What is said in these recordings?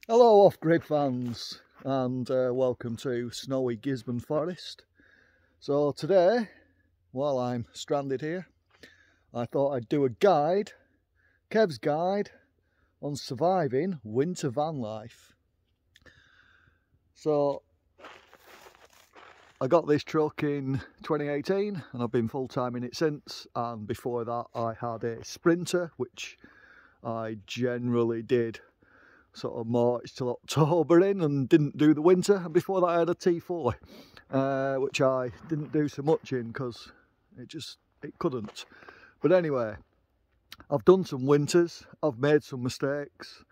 Hello off-grid fans, and welcome to snowy Gisborne Forest. So today, while I'm stranded here, I thought I'd do a guide, Kev's guide, on surviving winter van life. So I got this truck in 2018 and I've been full-time in it since, and before that I had a Sprinter which I generally did sort of March till October in and didn't do the winter, and before that I had a T4 which I didn't do so much in because it couldn't. But anyway, I've done some winters, I've made some mistakes,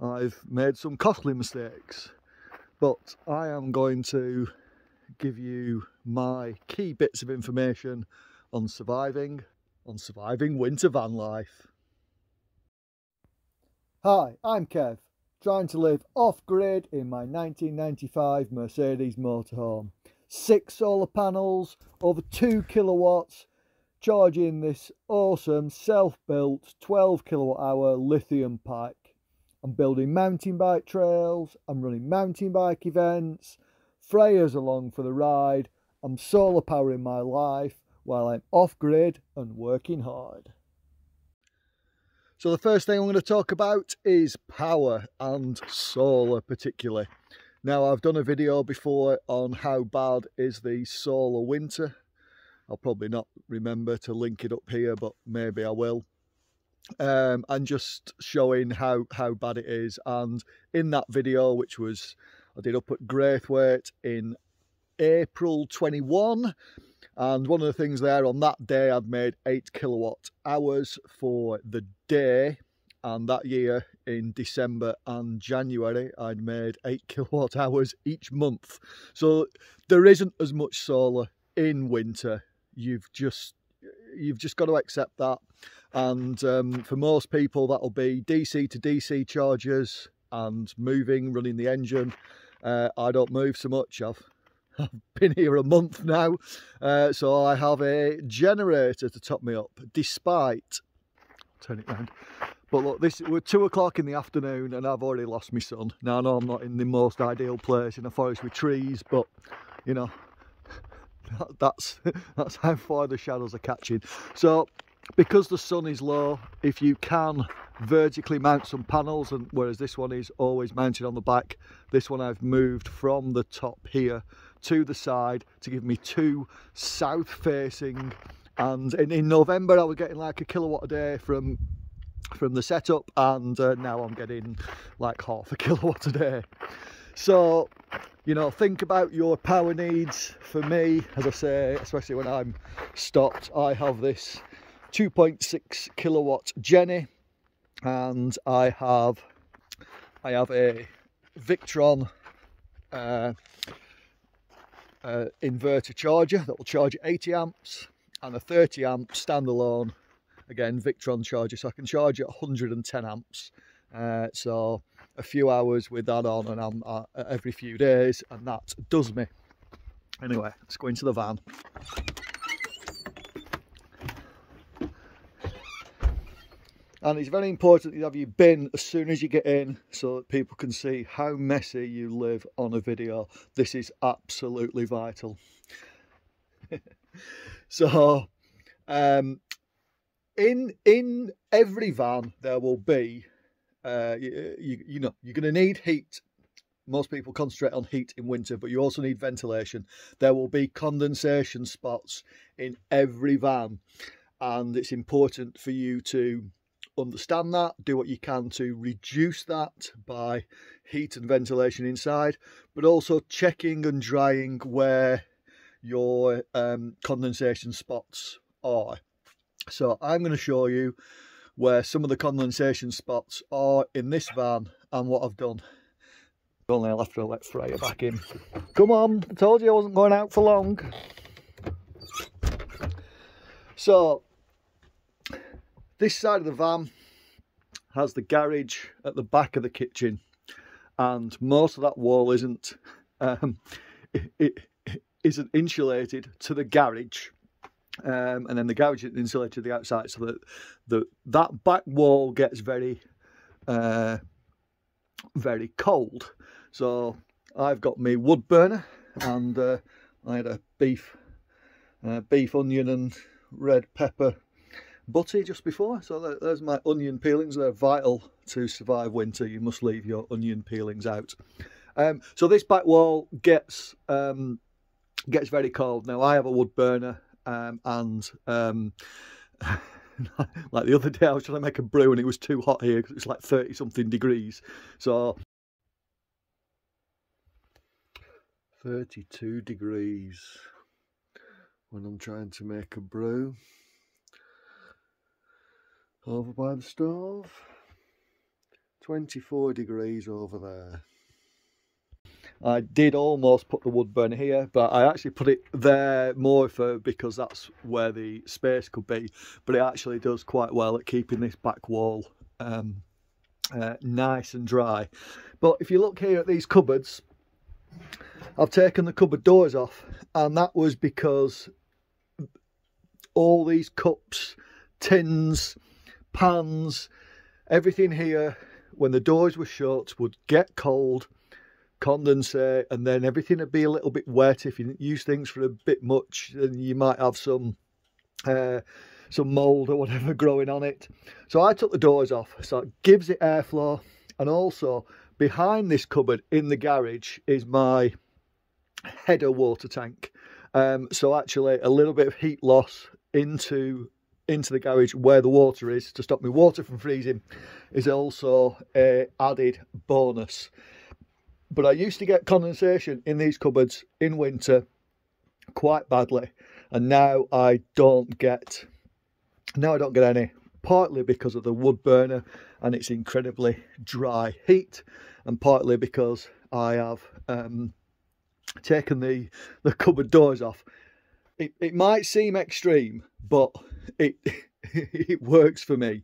I've made some costly mistakes, but I am going to give you my key bits of information on surviving winter van life. Hi, I'm Kev, trying to live off-grid in my 1995 Mercedes motorhome. 6 solar panels, over 2 kilowatts, charging this awesome self-built 12 kilowatt hour lithium pack. I'm building mountain bike trails, I'm running mountain bike events, Freya's along for the ride. I'm solar powering my life while I'm off-grid and working hard. So the first thing I'm going to talk about is power, and solar particularly. Now, I've done a video before on how bad is the solar winter. I'll probably not remember to link it up here, but maybe I will. And just showing how bad it is. And in that video, which was I did up at Graithwaite in April 21, and one of the things there on that day, I'd made 8 kilowatt hours for the day, and that year in December and January I'd made 8 kilowatt hours each month. So there isn't as much solar in winter. You've just got to accept that. And for most people that'll be DC to DC chargers and running the engine. I don't move so much. I've been here a month now, so I have a generator to top me up, despite, turn it round, but look, we're 2 o'clock in the afternoon and I've already lost my son. Now I know I'm not in the most ideal place in a forest with trees, but you know, that's how far the shadows are catching. So because the sun is low, if you can vertically mount some panels, and whereas this one is always mounted on the back, this one I've moved from the top here to the side to give me 2 south facing. And in November I was getting like 1 kilowatt a day from the setup, and now I'm getting like half a kilowatt a day. So you know, think about your power needs. For me, as I say, especially when I'm stopped, I have this 2.6 kilowatt Jenny, and I have a Victron inverter charger that will charge at 80 amps and a 30 amp standalone, again Victron charger, so I can charge at 110 amps. So a few hours with that on, and I'm every few days, and that does me. Anyway, let's go into the van. And it's very important that you have your bin as soon as you get in, so that people can see how messy you live on a video. This is absolutely vital. So in every van there will be you know, you're going to need heat. Most people concentrate on heat in winter, but you also need ventilation. There will be condensation spots in every van, and it's important for you to understand that, do what you can to reduce that by heat and ventilation inside, but also checking and drying where your condensation spots are. So I'm going to show you where some of the condensation spots are in this van and what I've done. Only I'll have to let Freya back in. Come on, I told you I wasn't going out for long. So this side of the van has the garage at the back of the kitchen, and most of that wall isn't insulated to the garage. And then the garage is insulated to the outside, so that that back wall gets very very cold. So I've got me wood burner, and I had a beef onion and red pepper butty just before. So there's my onion peelings. They're vital to survive winter. You must leave your onion peelings out. So this back wall gets very cold. Now I have a wood burner, and like the other day I was trying to make a brew and it was too hot here because it's like 30 something degrees. So 32 degrees when I'm trying to make a brew over by the stove. 24 degrees over there. I did almost put the wood burner here, but I actually put it there more because that's where the space could be. But it actually does quite well at keeping this back wall nice and dry. But if you look here at these cupboards, I've taken the cupboard doors off, and that was because all these cups, tins, pans, everything here, when the doors were shut, would get cold, condensate, and then everything would be a little bit wet. If you didn't use things for a bit much, then you might have some mold or whatever growing on it. So I took the doors off, so it gives it airflow. And also behind this cupboard in the garage is my header water tank. So actually a little bit of heat loss into the garage where the water is to stop me water from freezing is also a added bonus. But I used to get condensation in these cupboards in winter quite badly, and now I don't get any, partly because of the wood burner and its incredibly dry heat, and partly because I have taken the cupboard doors off. It might seem extreme, but it works for me.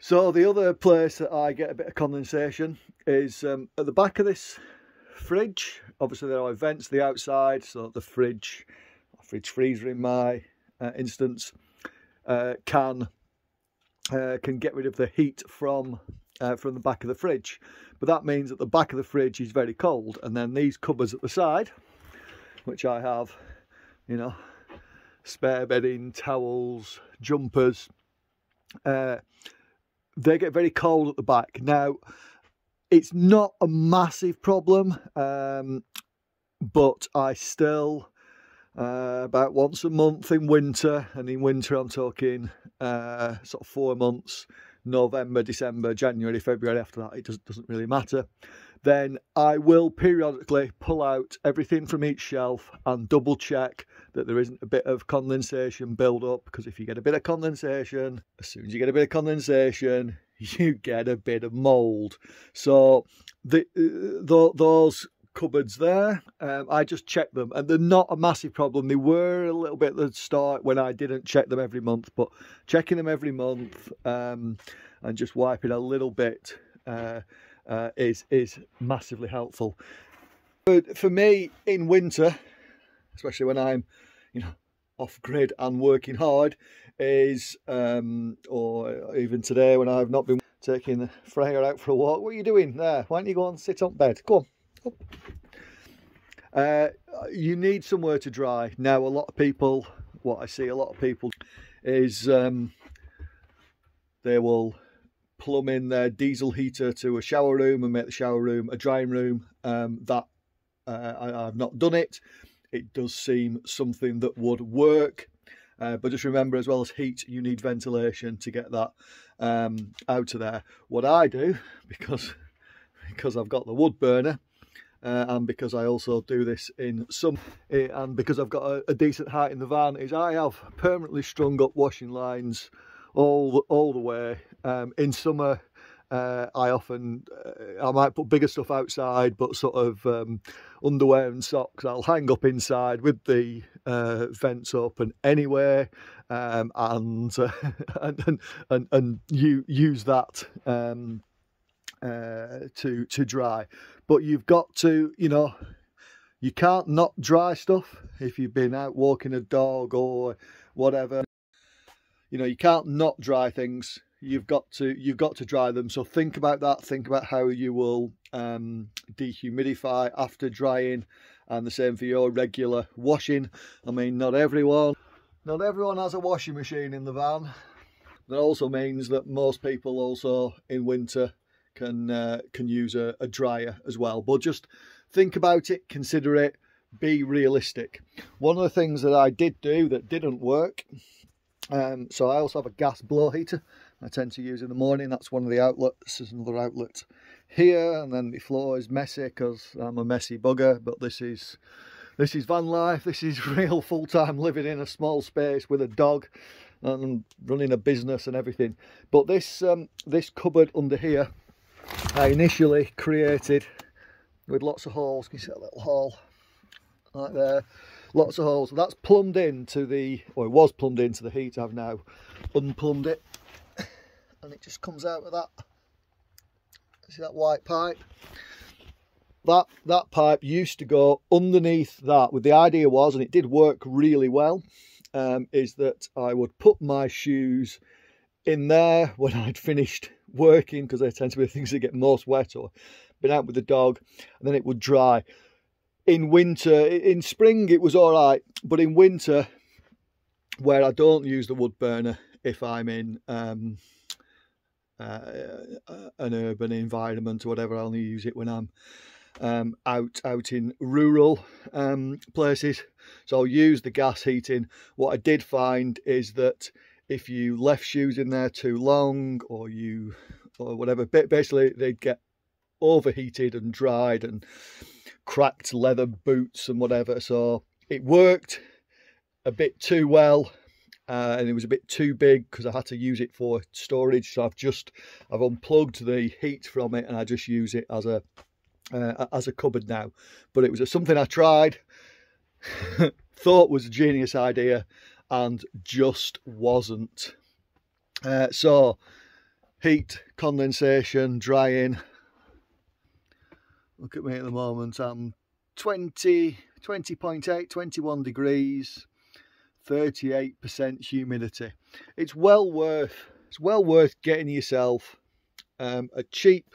So the other place that I get a bit of condensation is at the back of this fridge. Obviously there are vents to the outside, so the fridge freezer in my instance can get rid of the heat from the back of the fridge. But that means that the back of the fridge is very cold, and then these cupboards at the side, which I have, you know, spare bedding, towels, jumpers, they get very cold at the back. Now, it's not a massive problem, but I still, about once a month in winter, and in winter I'm talking sort of 4 months, November, December, January, February, after that it doesn't really matter, then I will periodically pull out everything from each shelf and double check that there isn't a bit of condensation build up, because if you get a bit of condensation, as soon as you get a bit of condensation, you get a bit of mould. So those cupboards there, I just check them, and they're not a massive problem. They were a little bit at the start when I didn't check them every month, but checking them every month and just wiping a little bit is massively helpful. But for me in winter, especially when I'm, you know, off grid and working hard, is or even today when I've not been taking Freya out for a walk. What are you doing there? Why don't you go and sit on bed? Go on. Up. You need somewhere to dry. Now, a lot of people, what I see a lot of people is they will plumb in their diesel heater to a shower room and make the shower room a drying room. I've not done it. It does seem something that would work, but just remember, as well as heat, you need ventilation to get that out of there. What I do, because I've got the wood burner, and because I also do this in summer, and because I've got a decent height in the van, is I have permanently strung up washing lines all the way. In summer, I might put bigger stuff outside, but sort of underwear and socks I'll hang up inside with the vents open anyway, and you use that to dry. But you've got to, you know, you can't not dry stuff if you've been out walking a dog or whatever. You know, you can't not dry things. you've got to dry them. So think about that. Think about how you will dehumidify after drying, and the same for your regular washing. I mean, not everyone has a washing machine in the van. That also means that most people also in winter can use a dryer as well. But just think about it, consider it, be realistic. One of the things that I did do that didn't work, so I also have a gas blow heater I tend to use in the morning. That's one of the outlets. There's another outlet here, and then the floor is messy because I'm a messy bugger. But this is van life. This is real full-time living in a small space with a dog and running a business and everything. But this cupboard under here, I initially created with lots of holes. Can you see that little hole right there? Lots of holes. So that's plumbed into the, or it was plumbed into the heat. I've now unplumbed it, and it just comes out of that. See that white pipe? That pipe used to go underneath that. With the idea was, and it did work really well, is that I would put my shoes in there when I'd finished working, because they tend to be the things that get most wet, or been out with the dog, and then it would dry. In winter, in spring it was all right, but in winter, where I don't use the wood burner, if I'm in an urban environment or whatever, I only use it when I'm out in rural places. So I'll use the gas heating. What I did find is that if you left shoes in there too long, or whatever, basically they'd get overheated and dried and cracked leather boots and whatever. So it worked a bit too well, and it was a bit too big because I had to use it for storage. So I've unplugged the heat from it, and I just use it as a cupboard now. But it was something I tried, thought was a genius idea, and just wasn't. So heat, condensation, drying. Look at me at the moment. I'm 20.8, 21 degrees, 38% humidity. It's well worth getting yourself a cheap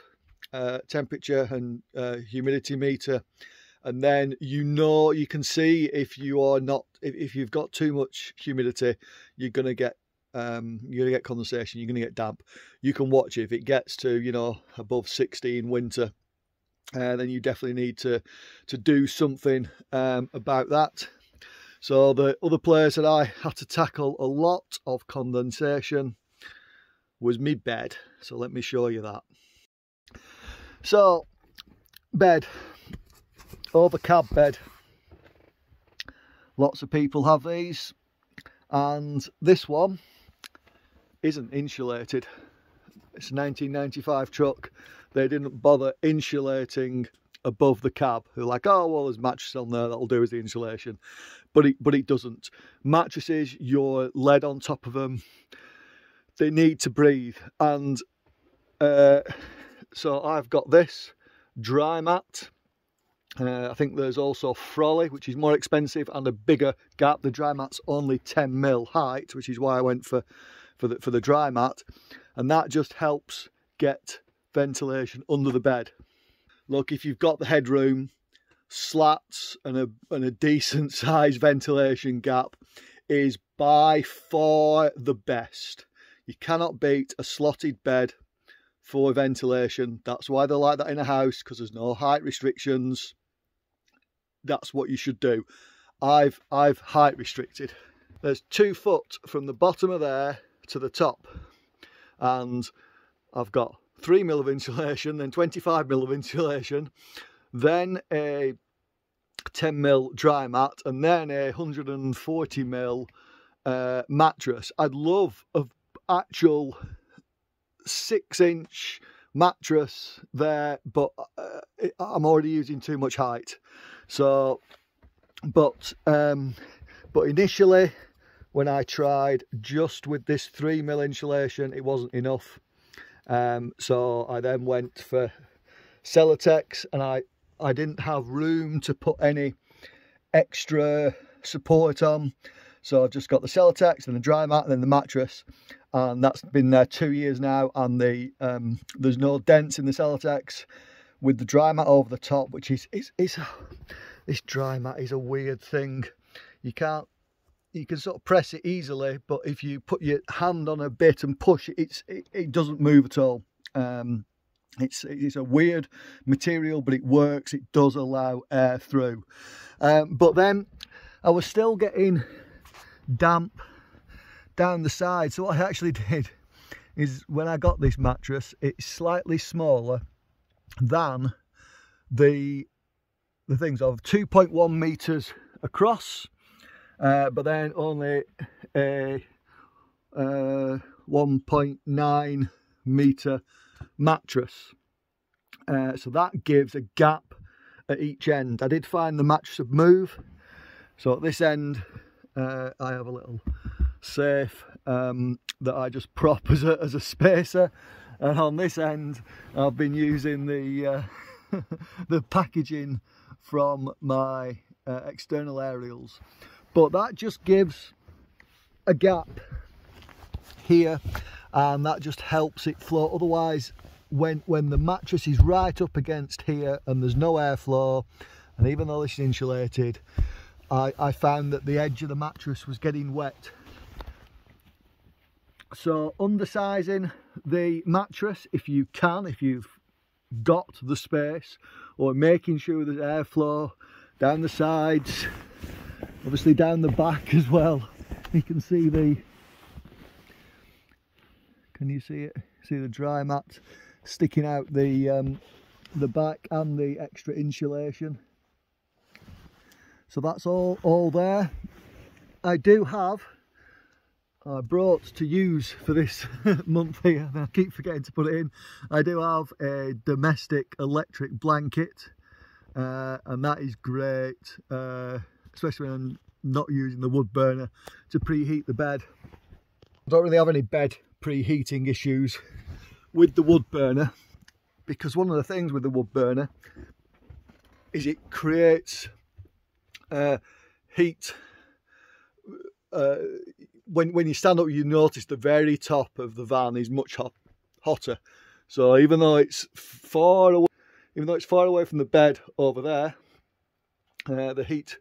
temperature and humidity meter, and then you can see if you've got too much humidity, you're gonna get condensation, you're gonna get damp. You can watch it. If it gets to above 60 in winter, then you definitely need to do something about that. So the other place that I had to tackle a lot of condensation was my bed. So let me show you that. So bed, over cab bed. Lots of people have these, and this one isn't insulated. It's a 1995 truck. They didn't bother insulating above the cab. They're like, oh well, there's mattresses on there, that'll do as the insulation. But it doesn't. Mattresses, your lead on top of them, they need to breathe. And so I've got this dry mat. I think there's also Frolly, which is more expensive and a bigger gap. The dry mat's only 10 mil height, which is why I went for the dry mat, and that just helps get ventilation under the bed. Look, if you've got the headroom, slats and a decent size ventilation gap is by far the best. You cannot beat a slotted bed for ventilation. That's why they like that in a house, because there's no height restrictions. That's what you should do. I've height restricted. There's 2 foot from the bottom of there to the top, and I've got 3 mil of insulation, then 25 mil of insulation, then a 10 mil dry mat, and then a 140 mil mattress. I'd love an actual 6-inch mattress there, but I'm already using too much height. So but initially, when I tried just with this 3 mil insulation, it wasn't enough. So I then went for Celotex, and I didn't have room to put any extra support on. So I've just got the Celotex and the dry mat and then the mattress, and that's been there 2 years now, and there's no dents in the Celotex with the dry mat over the top, which is this dry mat is a weird thing. You can sort of press it easily, but if you put your hand on a bit and push it, it doesn't move at all. It's a weird material, but it works. It does allow air through. But then I was still getting damp down the side. So what I actually did is, when I got this mattress, it's slightly smaller than the things of 2.1 meters across, but then only a 1.9 meter mattress. So that gives a gap at each end. I did find the mattress would move, so at this end I have a little safe that I just prop as a spacer, and on this end I've been using the the packaging from my external aerials, but that just gives a gap here, and that just helps it float. Otherwise, when the mattress is right up against here and there's no airflow, and even though this is insulated, I found that the edge of the mattress was getting wet. So undersizing the mattress if you can, if you've got the space, or making sure there's airflow down the sides, obviously down the back as well. You can see can you see it? See the dry mat sticking out the back, and the extra insulation. So that's all there. I brought to use for this month here, and I keep forgetting to put it in. I do have a domestic electric blanket, and that is great, especially when I'm not using the wood burner to preheat the bed. I don't really have any bed preheating issues with the wood burner, because one of the things with the wood burner is it creates heat. When you stand up, you notice the very top of the van is much hotter. So even though it's far away from the bed over there, the heat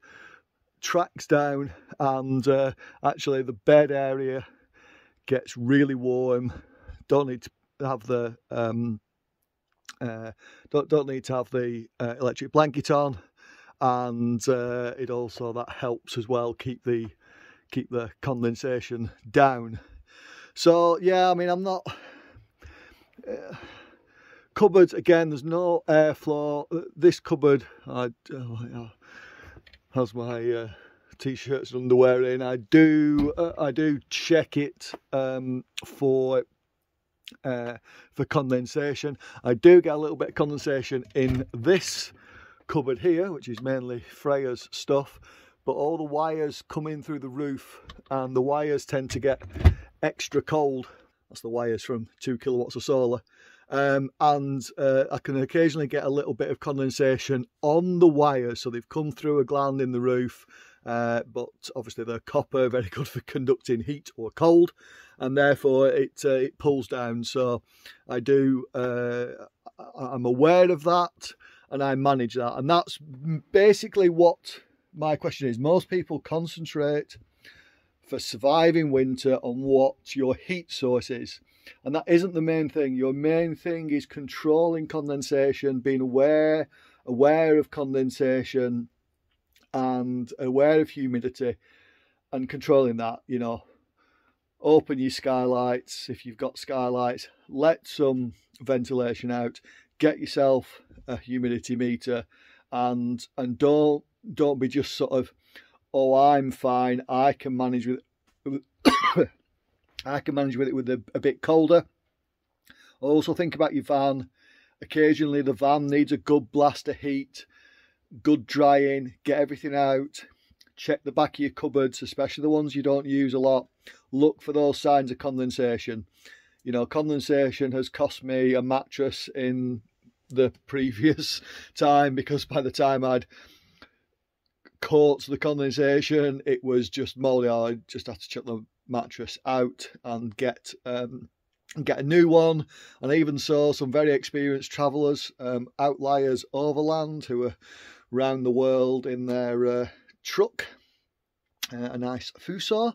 tracks down, and actually the bed area gets really warm. Don't need to have the electric blanket on, and it also, that helps as well, keep the condensation down. So yeah, I mean, I'm not cupboards, again, there's no airflow. This cupboard has my t-shirts and underwear in. I do check it for condensation. I do get a little bit of condensation in this cupboard here, which is mainly Freya's stuff, but all the wires come in through the roof, and the wires tend to get extra cold. That's the wires from 2 kilowatts of solar. And I can occasionally get a little bit of condensation on the wires, so they've come through a gland in the roof, but obviously they're copper, very good for conducting heat or cold, and therefore it pulls down. So I do, I'm aware of that, and I manage that, and that's basically what my question is. Most people concentrate for surviving winter on what your heat source is, and that isn't the main thing. Your main thing is controlling condensation, being aware of condensation and aware of humidity, and controlling that. You know, open your skylights if you've got skylights, let some ventilation out, get yourself a humidity meter, and don't be just sort of, oh, I'm fine, I can manage with it. I can manage with it with a bit colder. Also think about your van. Occasionally the van needs a good blast of heat, good drying, get everything out. Check the back of your cupboards, especially the ones you don't use a lot. Look for those signs of condensation. You know, condensation has cost me a mattress in the previous time, because by the time I'd coats the condensation. It was just mouldy. I just had to chuck the mattress out and get a new one. And I even saw some very experienced travellers, outliers overland, who are around the world in their truck, a nice Fuso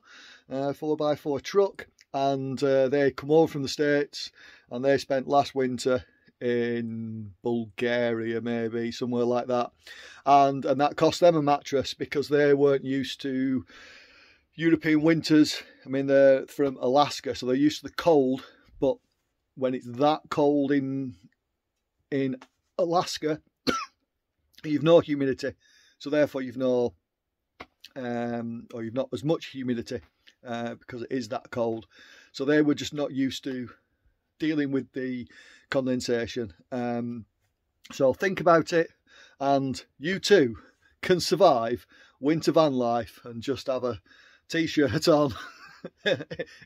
4x4 truck, and they come over from the States, and they spent last winter in Bulgaria, maybe somewhere like that, and that cost them a mattress because they weren't used to European winters. I mean, they're from Alaska, so they're used to the cold, but when it's that cold in Alaska, you've no humidity, so therefore you've no or you've not as much humidity because it is that cold. So they were just not used to dealing with the condensation. So think about it, and you too can survive winter van life and just have a t-shirt on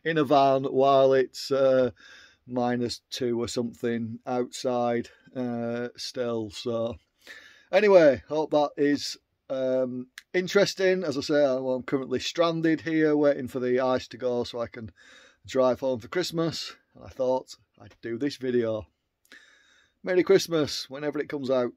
in a van while it's -2 or something outside still. So anyway, hope that is interesting. As I say, I'm currently stranded here waiting for the ice to go so I can drive home for Christmas. I thought I'd do this video. Merry Christmas whenever it comes out.